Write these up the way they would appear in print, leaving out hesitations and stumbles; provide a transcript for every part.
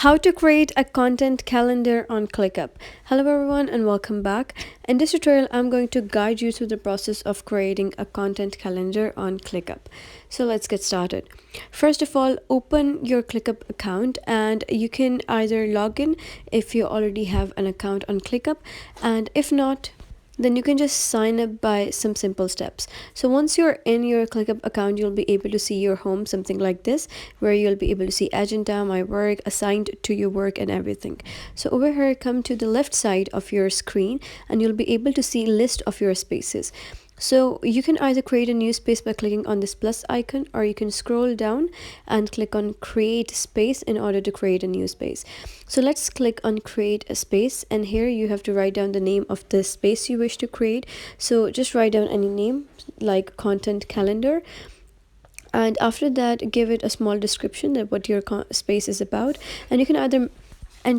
How to create a content calendar on ClickUp. Hello everyone and welcome back. In this tutorial, I'm going to guide you through the process of creating a content calendar on ClickUp. So let's get started. First of all, open your ClickUp account and you can either log in if you already have an account on ClickUp, and if not, then you can just sign up by some simple steps. So once you're in your ClickUp account, you'll be able to see your home, something like this, where you'll be able to see agenda, my work, assigned to your work and everything. So over here, come to the left side of your screen and you'll be able to see list of your spaces. So you can either create a new space by clicking on this plus icon, or you can scroll down and click on create space in order to create a new space. So let's click on create a space, and here you have to write down the name of the space you wish to create. So just write down any name like content calendar, and after that give it a small description that what your space is about, and you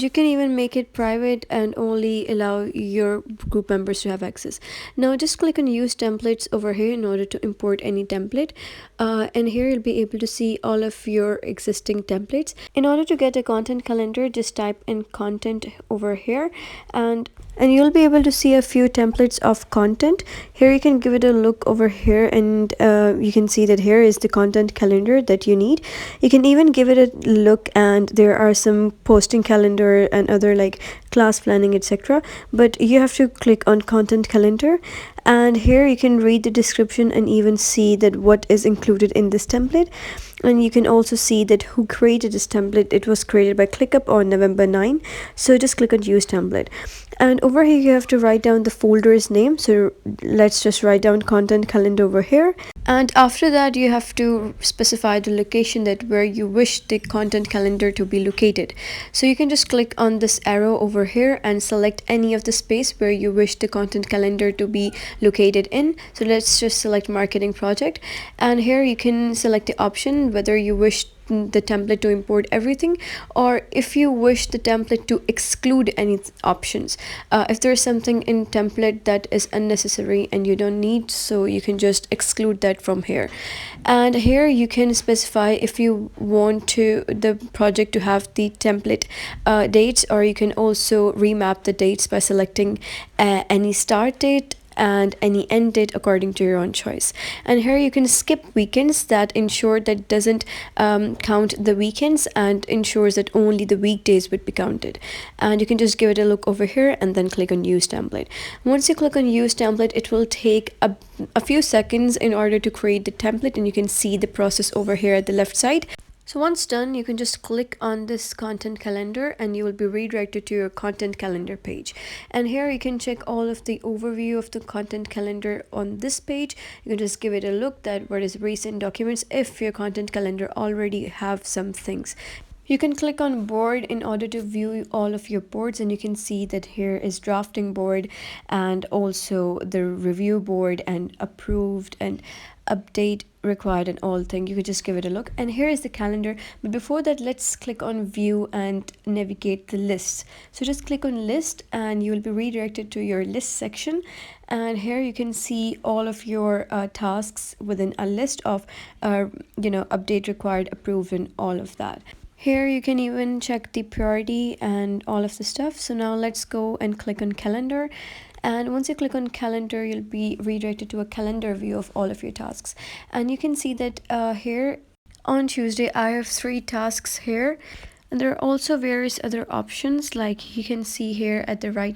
can even make it private and only allow your group members to have access. Now just click on use templates over here in order to import any template, and here you'll be able to see all of your existing templates. In order to get a content calendar, just type in content over here, and you'll be able to see a few templates of content. Here you can give it a look over here, and you can see that here is the content calendar that you need. You can even give it a look, and there are some posting calendar and other like class planning, etc. But you have to click on content calendar, and here you can read the description and even see that what is included in this template. And you can also see that who created this template. It was created by ClickUp on November 9. So just click on use template, and over here you have to write down the folder's name. So let's just write down content calendar over here, and after that you have to specify the location that where you wish the content calendar to be located. So you can just click on this arrow over here and select any of the space where you wish the content calendar to be located in. So let's just select marketing project, and here you can select the option whether you wish the template to import everything, or if you wish the template to exclude any options. If there's something in template that is unnecessary and you don't need, so you can just exclude that from here. And here you can specify if you want to the project to have the template dates, or you can also remap the dates by selecting any start date and any end date according to your own choice. And here you can skip weekends, that ensure that doesn't count the weekends and ensures that only the weekdays would be counted. And you can just give it a look over here and then click on use template. Once you click on use template, it will take a few seconds in order to create the template, and you can see the process over here at the left side. So once done, you can just click on this content calendar and you will be redirected to your content calendar page. And here you can check all of the overview of the content calendar on this page. You can just give it a look that what is recent documents if your content calendar already have some things. You can click on board in order to view all of your boards, and you can see that here is drafting board and also the review board and approved and update required and all thing. You could just give it a look, and here is the calendar. But before that, let's click on view and navigate the list. So just click on list and you will be redirected to your list section, and here you can see all of your tasks within a list of update required, approved, and all of that. Here you can even check the priority and all of the stuff. So now let's go and click on calendar. And once you click on calendar, you'll be redirected to a calendar view of all of your tasks. And you can see that here on Tuesday, I have 3 tasks here. And there are also various other options, like you can see here at the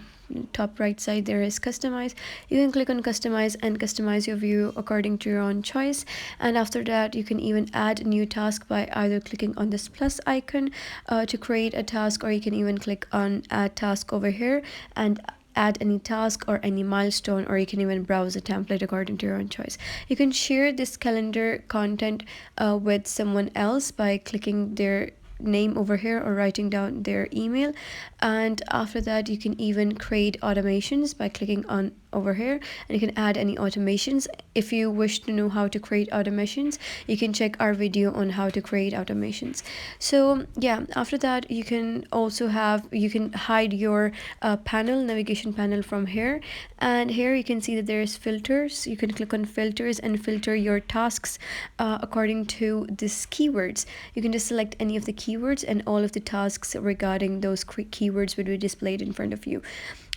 top right side there is customize. You can click on customize and customize your view according to your own choice. And after that, you can even add a new task by either clicking on this plus icon to create a task, or you can even click on add task over here and add any task or any milestone, or you can even browse a template according to your own choice. You can share this calendar content with someone else by clicking their name over here or writing down their email. And after that, you can even create automations by clicking on over here, and you can add any automations. If you wish to know how to create automations, you can check our video on how to create automations. So yeah, after that you can also you can hide your navigation panel from here, and here you can see that there's filters. You can click on filters and filter your tasks according to these keywords. You can just select any of the keywords keywords, and all of the tasks regarding those keywords will be displayed in front of you.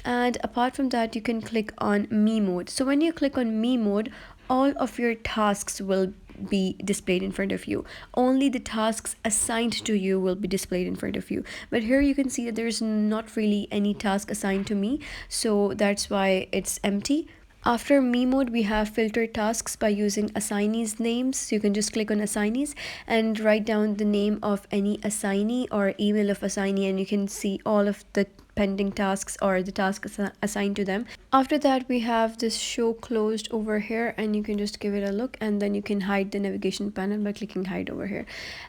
And apart from that, you can click on me mode. So when you click on me mode, all of your tasks will be displayed in front of you. Only the tasks assigned to you will be displayed in front of you. But here you can see that there's not really any task assigned to me, so that's why it's empty. After me mode, we have filter tasks by using assignees names. So you can just click on assignees and write down the name of any assignee or email of assignee, and you can see all of the pending tasks or the tasks assigned to them. After that, we have this show closed over here, and you can just give it a look, and then you can hide the navigation panel by clicking hide over here.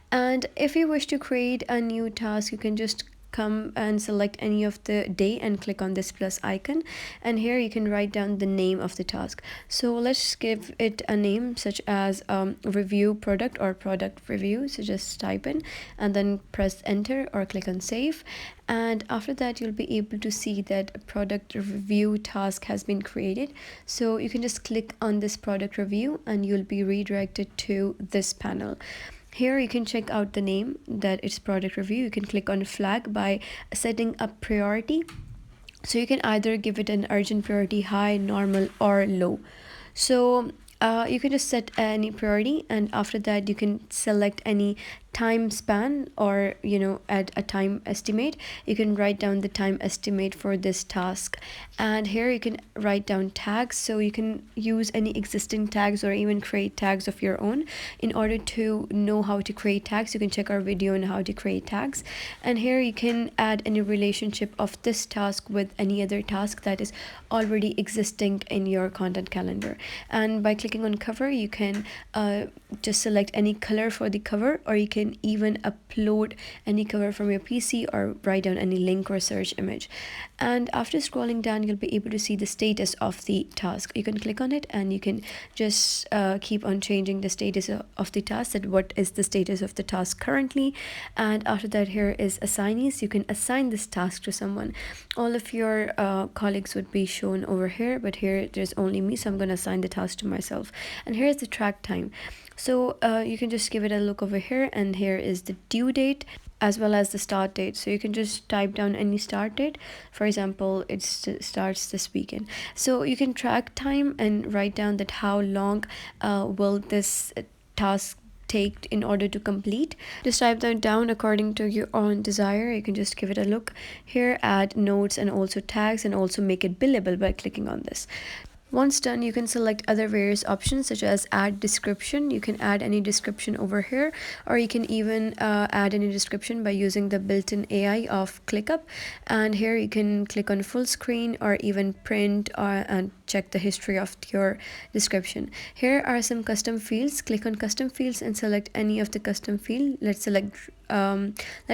And if you wish to create a new task, you can just come and select any of the day and click on this plus icon, and here you can write down the name of the task. So let's give it a name such as review product or product review. So just type in and then press enter or click on save, and after that you'll be able to see that a product review task has been created. So you can just click on this product review and you'll be redirected to this panel. Here you can check out the name, that it's product review. You can click on flag by setting a priority. So you can either give it an urgent priority, high, normal, or low. So you can just set any priority, and after that you can select any time span, or add a time estimate. You can write down the time estimate for this task, and here you can write down tags. So you can use any existing tags or even create tags of your own. In order to know how to create tags, you can check our video on how to create tags, and here you can add any relationship of this task with any other task that is already existing in your content calendar. And by clicking on cover, you can just select any color for the cover, or you can even upload any cover from your PC or write down any link or search image. And after scrolling down, you'll be able to see the status of the task. You can click on it and you can just keep on changing the status of the task, that what is the status of the task currently. And after that, here is assignees. You can assign this task to someone. All of your colleagues would be shown over here, but here there's only me, so I'm going to assign the task to myself. And here's the track time. So you can just give it a look over here, and here is the due date as well as the start date. So you can just type down any start date. For example, it starts this weekend. So you can track time and write down that how long will this task take in order to complete. Just type that down according to your own desire. You can just give it a look here, add notes and also tags, and also make it billable by clicking on this. Once done, you can select other various options such as add description. You can add any description over here, or you can even add any description by using the built-in AI of ClickUp. And here you can click on full screen or even print and check the history of your description. Here are some custom fields. Click on custom fields and select any of the custom field. Let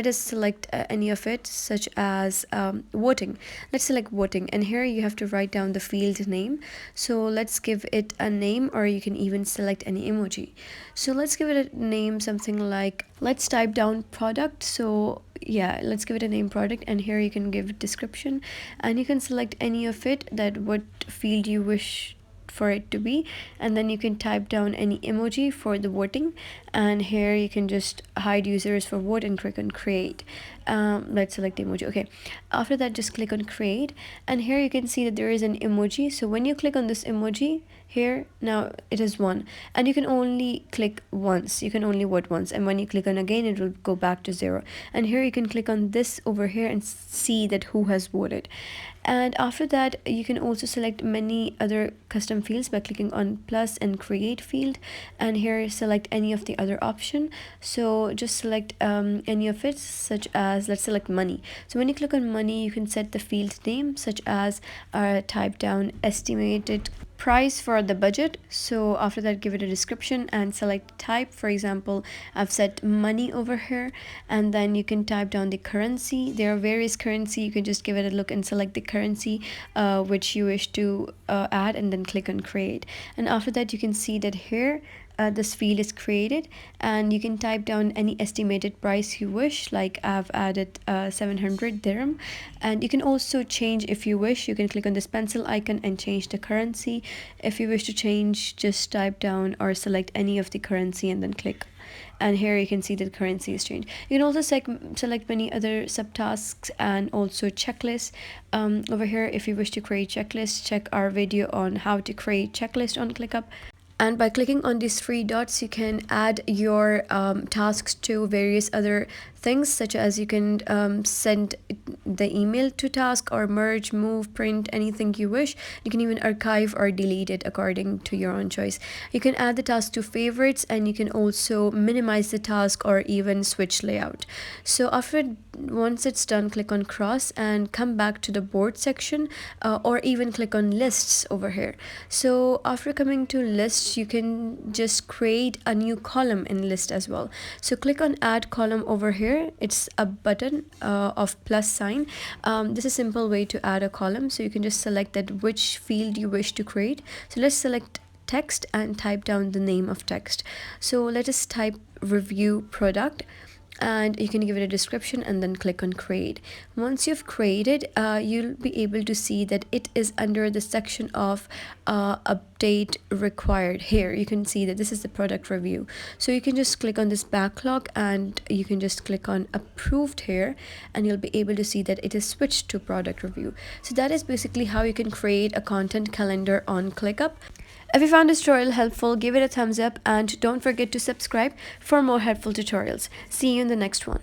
us select any of it, such as voting. Let's select voting, and here you have to write down the field name. So let's give it a name, or you can even select any emoji. So let's give it a name, something like, let's type down product. So yeah, let's give it a name, product, and here you can give description, and you can select any of it, that what field you wish for it to be, and then you can type down any emoji for the voting, and here you can just hide users for vote and click on create. Let's select the emoji. Okay, after that just click on create, and here you can see that there is an emoji. So when you click on this emoji here, now it is one, and you can only click once, you can only vote once, and when you click on again it will go back to 0. And here you can click on this over here and see that who has voted. And after that, you can also select many other custom fields by clicking on plus and create field, and here select any of the other option. So just select any of it, such as, let's select money. So when you click on money, you can set the field name, such as type down estimated price for the budget. So after that, give it a description and select type. For example, I've set money over here, and then you can type down the currency. There are various currency. You can just give it a look and select the currency which you wish to add, and then click on create. And after that, you can see that here this field is created, and you can type down any estimated price you wish, like I've added 700 dirham. And you can also change if you wish. You can click on this pencil icon and change the currency. If you wish to change, just type down or select any of the currency and then click. and here you can see that currency is changed. You can also select many other subtasks and also checklists. Over here, if you wish to create checklists, check our video on how to create checklist on ClickUp. And by clicking on these three dots, you can add your tasks to various other things, such as you can send the email to task, or merge, move, print, anything you wish. You can even archive or delete it according to your own choice. You can add the task to favorites, and you can also minimize the task or even switch layout. So once it's done, click on cross and come back to the board section, or even click on lists over here. So after coming to lists, you can just create a new column in list as well. So click on add column over here. It's a button of plus sign. This is a simple way to add a column. So you can just select that which field you wish to create. So let's select text and type down the name of text. So let us type review product, and you can give it a description and then click on create. Once you've created, you'll be able to see that it is under the section of update required. Here you can see that this is the product review. So you can just click on this backlog and you can just click on approved here, and you'll be able to see that it is switched to product review. So that is basically how you can create a content calendar on ClickUp. If you found this tutorial helpful, give it a thumbs up and don't forget to subscribe for more helpful tutorials. See you in the next one.